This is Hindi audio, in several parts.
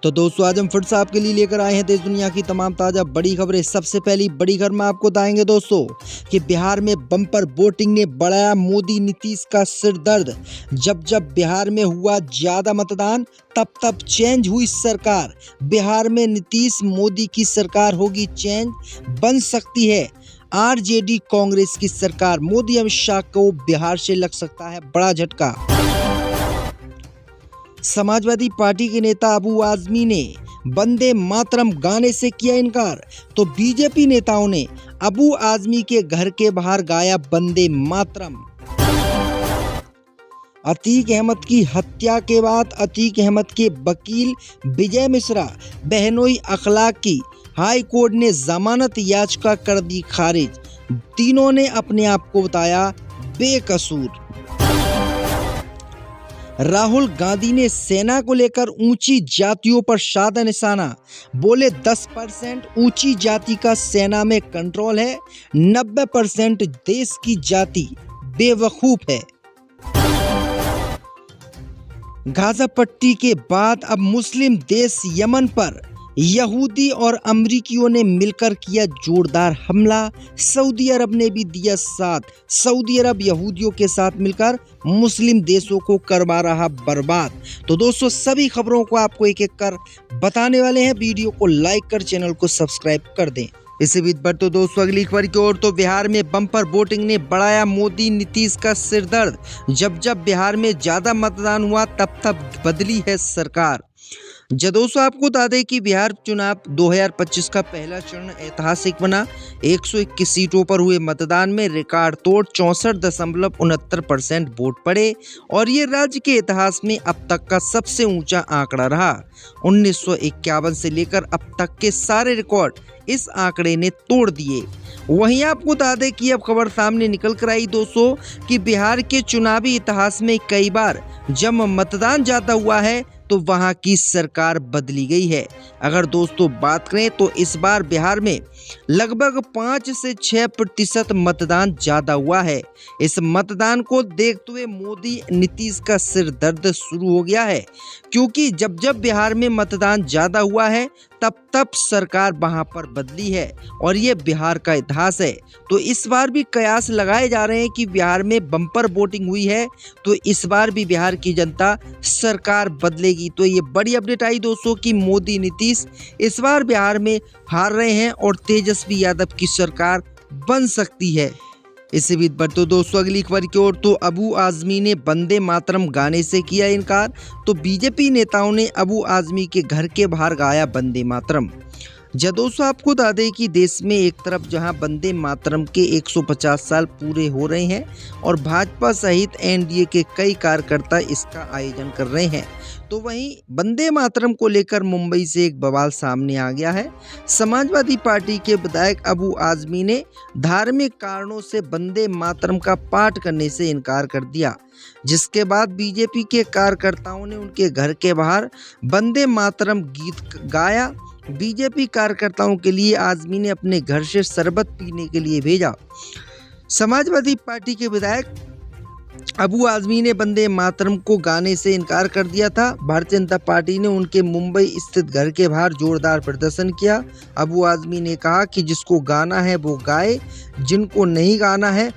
तो दोस्तों आज हम फिर से आपके लिए लेकर आए हैं देश दुनिया की तमाम ताज़ा बड़ी खबरें। सबसे पहली बड़ी खबर में आपको बताएंगे दोस्तों कि बिहार में बम्पर वोटिंग ने बढ़ाया मोदी नीतीश का सिर दर्द। जब जब बिहार में हुआ ज्यादा मतदान तब तब चेंज हुई सरकार। बिहार में नीतीश मोदी की सरकार होगी चेंज, बन सकती है आरजेडी कांग्रेस की सरकार। मोदी अमित शाह को बिहार से लग सकता है बड़ा झटका। समाजवादी पार्टी के नेता अबू आजमी ने वंदे मातरम गाने से किया इनकार, तो बीजेपी नेताओं ने अबू आजमी के घर के बाहर गाया वंदे मातरम। अतीक अहमद की हत्या के बाद अतीक अहमद के वकील विजय मिश्रा बहनोई अखलाक की हाई कोर्ट ने जमानत याचिका कर दी खारिज। तीनों ने अपने आप को बताया बेकसूर। राहुल गांधी ने सेना को लेकर ऊंची जातियों पर साधा निशाना, बोले 10% ऊंची जाति का सेना में कंट्रोल है, 90% देश की जाति बेवकूफ है। गाजा पट्टी के बाद अब मुस्लिम देश यमन पर यहूदी और अमरीकियों ने मिलकर किया जोरदार हमला। सऊदी अरब ने भी दिया साथ। सऊदी अरब यहूदियों के साथ मिलकर मुस्लिम देशों को करवा रहा बर्बाद। तो दोस्तों सभी खबरों को आपको एक एक कर बताने वाले हैं। वीडियो को लाइक कर चैनल को सब्सक्राइब कर दें। इसी बीच पर तो दोस्तों अगली खबर की ओर, तो बिहार में बम्पर वोटिंग ने बढ़ाया मोदी नीतीश का सिर दर्द। जब जब बिहार में ज्यादा मतदान हुआ तब तब बदली है सरकार। दोस्तों आपको बता दें कि बिहार चुनाव 2025 का पहला चरण ऐतिहासिक बना। 121 सीटों पर हुए मतदान में रिकॉर्ड तोड़ 64.69% वोट पड़े और ये राज्य के इतिहास में अब तक का सबसे ऊंचा आंकड़ा रहा। 1951 से लेकर अब तक के सारे रिकॉर्ड इस आंकड़े ने तोड़ दिए। वहीं आपको बता दें कि अब खबर सामने निकल कर आई दोस्तों कि बिहार के चुनावी इतिहास में कई बार जब मतदान ज्यादा हुआ है तो वहां की सरकार बदली गई है। अगर दोस्तों बात करें तो इस बार बिहार में लगभग 5 से 6% मतदान ज्यादा हुआ है। इस मतदान को देखते हुए मोदी नीतीश का सिर दर्द शुरू हो गया है, क्योंकि जब जब बिहार में मतदान ज्यादा हुआ है तब तब सरकार वहां पर बदली है और ये बिहार का इतिहास है। तो इस बार भी कयास लगाए जा रहे हैं कि बिहार में बम्पर वोटिंग हुई है तो इस बार भी बिहार की जनता सरकार बदलेगी। तो ये बड़ी अपडेट आई दोस्तों कि मोदी नीतीश इस बार बिहार में हार रहे हैं और तेजस्वी यादव की सरकार बन सकती है। इसी बीच पर तो दोस्तों अगली खबर की ओर, तो अबू आजमी ने वंदे मातरम गाने से किया इनकार, तो बीजेपी नेताओं ने अबू आजमी के घर के बाहर गाया वंदे मातरम। दोस्तों आपको बता दें कि देश में एक तरफ जहां वंदे मातरम के 150 साल पूरे हो रहे हैं और भाजपा सहित एनडीए के कई कार्यकर्ता इसका आयोजन कर रहे हैं, तो वहीं वंदे मातरम को लेकर मुंबई से एक बवाल सामने आ गया है। समाजवादी पार्टी के विधायक अबू आजमी ने धार्मिक कारणों से वंदे मातरम का पाठ करने से इनकार कर दिया, जिसके बाद बीजेपी के कार्यकर्ताओं ने उनके घर के बाहर वंदे मातरम गीत गाया। बीजेपी कार्यकर्ताओं के लिए आजमी ने अपने घर से शरबत पीने के लिए भेजा। समाजवादी पार्टी के विधायक अबू आजमी ने वंदे मातरम को गाने से इनकार कर दिया था। भारतीय जनता पार्टी ने उनके मुंबई स्थित घर के बाहर जोरदार प्रदर्शन किया। अबू आजमी ने कहा कि जिसको गाना है वो गाए, जिनको नहीं गाना है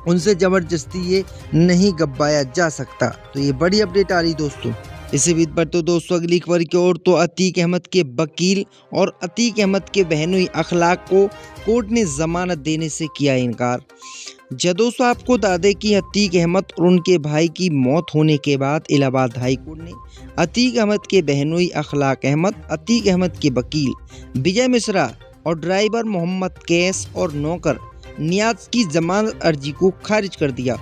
उनसे जबरदस्ती ये नहीं गवाया जा सकता। तो ये बड़ी अपडेट आ रही दोस्तों। इसी बीच पर तो दोस्तों अगली खबर की ओर, तो अतीक अहमद के वकील और अतीक अहमद के बहनोई अखलाक को कोर्ट ने जमानत देने से किया इनकार। दोस्तों आपको बता दें कि अतीक अहमद और उनके भाई की मौत होने के बाद इलाहाबाद हाई कोर्ट ने अतीक अहमद के बहनोई अखलाक अहमद, अतीक अहमद के वकील विजय मिश्रा और ड्राइवर मोहम्मद कैस और नौकर नियाज की जमानत अर्जी को खारिज कर दिया।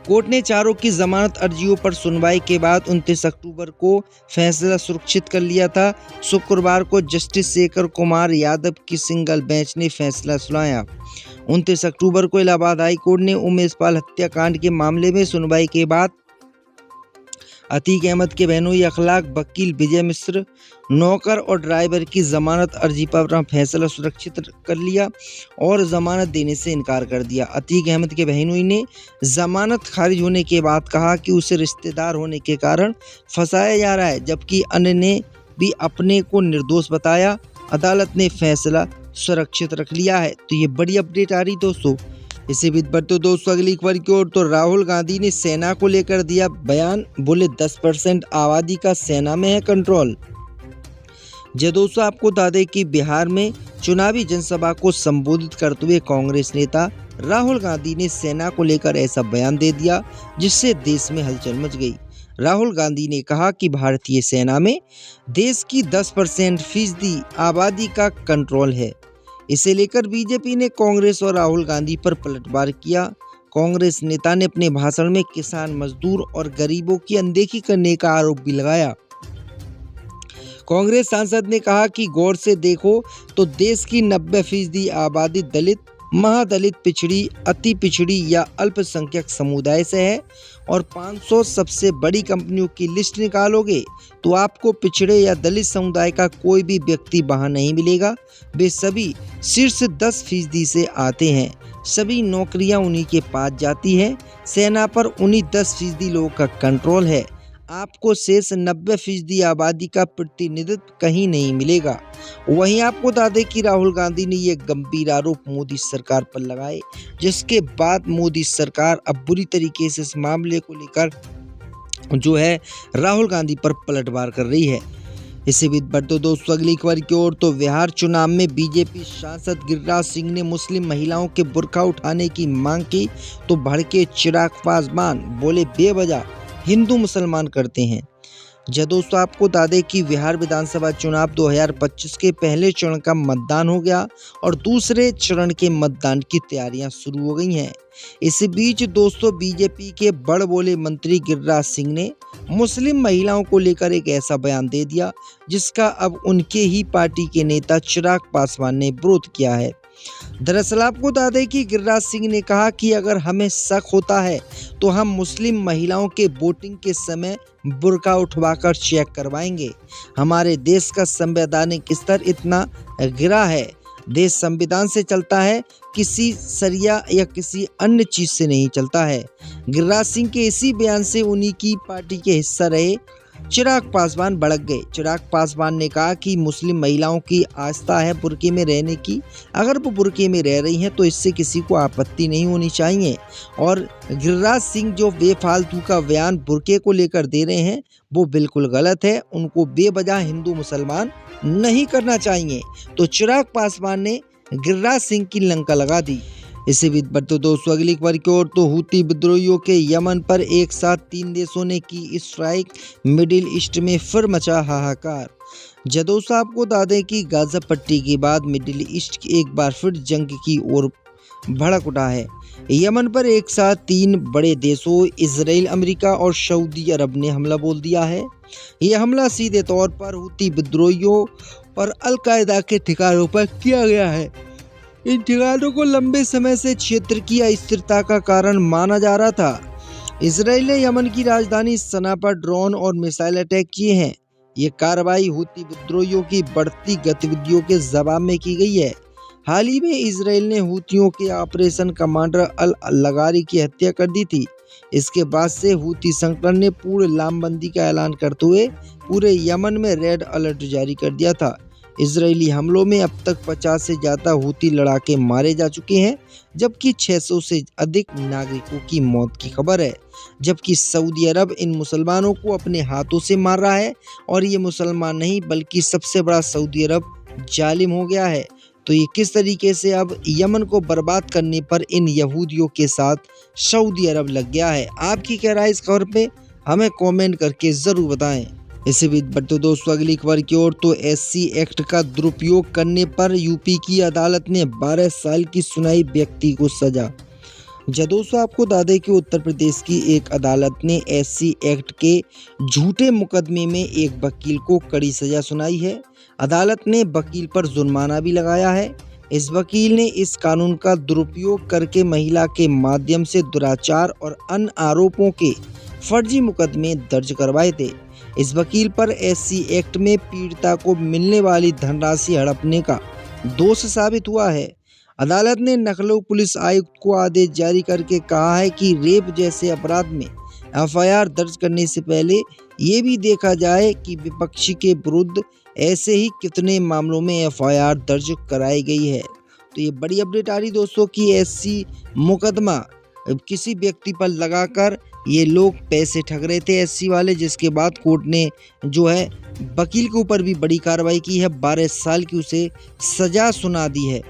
कोर्ट ने चारों की जमानत अर्जियों पर सुनवाई के बाद 29 अक्टूबर को फैसला सुरक्षित कर लिया था। शुक्रवार को जस्टिस शेखर कुमार यादव की सिंगल बेंच ने फैसला सुनाया। 29 अक्टूबर को इलाहाबाद हाई कोर्ट ने उमेश पाल हत्याकांड के मामले में सुनवाई के बाद अतीक अहमद के बहनोई अखलाक वकील विजय मिश्र नौकर और ड्राइवर की जमानत अर्जी पर अपना फैसला सुरक्षित कर लिया और जमानत देने से इनकार कर दिया। अतीक अहमद के बहनोई ने जमानत खारिज होने के बाद कहा कि उसे रिश्तेदार होने के कारण फंसाया जा रहा है, जबकि अन्य ने भी अपने को निर्दोष बताया। अदालत ने फैसला सुरक्षित रख लिया है। तो ये बड़ी अपडेट आ रही दोस्तों। इसी बीच बढ़ते दोस्तों अगली खबर की ओर, तो राहुल गांधी ने सेना को लेकर दिया बयान, बोले 10% आबादी का सेना में है कंट्रोल। जी दोस्तों, आपको बता दें कि बिहार में चुनावी जनसभा को संबोधित करते हुए कांग्रेस नेता राहुल गांधी ने सेना को लेकर ऐसा बयान दे दिया जिससे देश में हलचल मच गई। राहुल गांधी ने कहा कि भारतीय सेना में देश की 10% आबादी का कंट्रोल है। इसे लेकर बीजेपी ने कांग्रेस और राहुल गांधी पर पलटवार किया। कांग्रेस नेता ने अपने भाषण में किसान, मजदूर और गरीबों की अनदेखी करने का आरोप भी लगाया। कांग्रेस सांसद ने कहा कि गौर से देखो तो देश की 90% आबादी दलित, महादलित, पिछड़ी, अति पिछड़ी या अल्पसंख्यक समुदाय से है और 500 सबसे बड़ी कंपनियों की लिस्ट निकालोगे तो आपको पिछड़े या दलित समुदाय का कोई भी व्यक्ति वहां नहीं मिलेगा। वे सभी शीर्ष 10% से आते हैं। सभी नौकरियां उन्हीं के पास जाती हैं। सेना पर उन्हीं 10% लोगों का कंट्रोल है। आपको शेष 90% आबादी का प्रतिनिधित्व कहीं नहीं मिलेगा। वहीं आपको बता दें कि राहुल गांधी ने ये गंभीर आरोप मोदी सरकार पर लगाए, जिसके बाद मोदी सरकार अब बुरी तरीके से इस मामले को लेकर जो है राहुल गांधी पर पलटवार कर रही है। इसी बीच बढ़ते दोस्तों अगली खबर की ओर, तो बिहार चुनाव में बीजेपी सांसद गिरिराज सिंह ने मुस्लिम महिलाओं के बुर्का उठाने की मांग की तो भड़के चिराग पासवान, बोले बेवजह हिंदू मुसलमान करते हैं। जी दोस्तों, आपको बता दें कि बिहार विधानसभा चुनाव 2025 के पहले चरण का मतदान हो गया और दूसरे चरण के मतदान की तैयारियां शुरू हो गई हैं। इस बीच दोस्तों बीजेपी के बड़ बोले मंत्री गिरिराज सिंह ने मुस्लिम महिलाओं को लेकर एक ऐसा बयान दे दिया जिसका अब उनके ही पार्टी के नेता चिराग पासवान ने विरोध किया है। दरअसल आपको बता दें कि गिरिराज सिंह ने कहा कि अगर हमें शक होता है तो हम मुस्लिम महिलाओं के वोटिंग के समय बुर्का उठवाकर चेक करवाएंगे। हमारे देश का संवैधानिक स्तर इतना गिरा है, देश संविधान से चलता है, किसी सरिया या किसी अन्य चीज से नहीं चलता है। गिरिराज सिंह के इसी बयान से उन्हीं की पार्टी के हिस्सा रहे चिराग पासवान भड़क गए। चिराग पासवान ने कहा कि मुस्लिम महिलाओं की आस्था है बुर्के में रहने की, अगर वो बुर्के में रह रही हैं तो इससे किसी को आपत्ति नहीं होनी चाहिए। और गिरिराज सिंह जो बेफालतू का बयान बुर्के को लेकर दे रहे हैं वो बिल्कुल गलत है। उनको बेवजह हिंदू मुसलमान नहीं करना चाहिए। तो चिराग पासवान ने गिरिराज सिंह की लंका लगा दी। इसी बीच बढ़ते दोस्तों अगली खबर की ओर, तो हूती विद्रोहियों के यमन पर एक साथ 3 देशों ने की स्ट्राइक, मिडिल ईस्ट में फिर मचा हाहाकार। दोस्तों आपको बता दें कि गाजा पट्टी के बाद मिडिल ईस्ट एक बार फिर जंग की ओर भड़क उठा है। यमन पर एक साथ 3 बड़े देशों इजराइल, अमेरिका और सऊदी अरब ने हमला बोल दिया है। यह हमला सीधे तौर पर हूती विद्रोहियों पर अल-कायदा के ठिकानों पर किया गया है। इन ठिकानों को लंबे समय से क्षेत्र की अस्थिरता का कारण माना जा रहा था। इजराइल ने यमन की राजधानी सना पर ड्रोन और मिसाइल अटैक किए हैं। ये कार्रवाई हूती विद्रोहियों की बढ़ती गतिविधियों के जवाब में की गई है। हाल ही में इजराइल ने हूतियों के ऑपरेशन कमांडर अल लगारी की हत्या कर दी थी। इसके बाद से हूती संगठन ने पूर्ण लामबंदी का ऐलान करते हुए पूरे यमन में रेड अलर्ट जारी कर दिया था। इजरायली हमलों में अब तक 50 से ज़्यादा हूती लड़ाके मारे जा चुके हैं, जबकि 600 से अधिक नागरिकों की मौत की खबर है। जबकि सऊदी अरब इन मुसलमानों को अपने हाथों से मार रहा है और ये मुसलमान नहीं बल्कि सबसे बड़ा सऊदी अरब जालिम हो गया है। तो ये किस तरीके से अब यमन को बर्बाद करने पर इन यहूदियों के साथ सऊदी अरब लग गया है। आपकी क्या राय इस खबर पे हमें कमेंट करके ज़रूर बताएं। इसी बीच बढ़ते दोस्तों अगली खबर की ओर, तो एससी एक्ट का दुरुपयोग करने पर यूपी की अदालत ने 12 साल की सुनाई, व्यक्ति को सजा। दोस्तों आपको बता दें कि उत्तर प्रदेश की एक अदालत ने एससी एक्ट के झूठे मुकदमे में एक वकील को कड़ी सजा सुनाई है। अदालत ने वकील पर जुर्माना भी लगाया है। इस वकील ने इस कानून का दुरुपयोग करके महिला के माध्यम से दुराचार और अन्य आरोपों के फर्जी मुकदमे दर्ज करवाए थे। इस वकील पर एससी एक्ट में पीड़िता को मिलने वाली धनराशि हड़पने का दोष साबित हुआ है। अदालत ने लखनऊ पुलिस आयुक्त को आदेश जारी करके कहा है कि रेप जैसे अपराध में एफआईआर दर्ज करने से पहले ये भी देखा जाए कि विपक्षी के विरुद्ध ऐसे ही कितने मामलों में एफआईआर दर्ज कराई गई है। तो ये बड़ी अपडेट आ रही दोस्तों कि एससी मुकदमा किसी व्यक्ति पर लगाकर ये लोग पैसे ठग रहे थे एससी वाले, जिसके बाद कोर्ट ने जो है वकील के ऊपर भी बड़ी कार्रवाई की है, 12 साल की उसे सजा सुना दी है।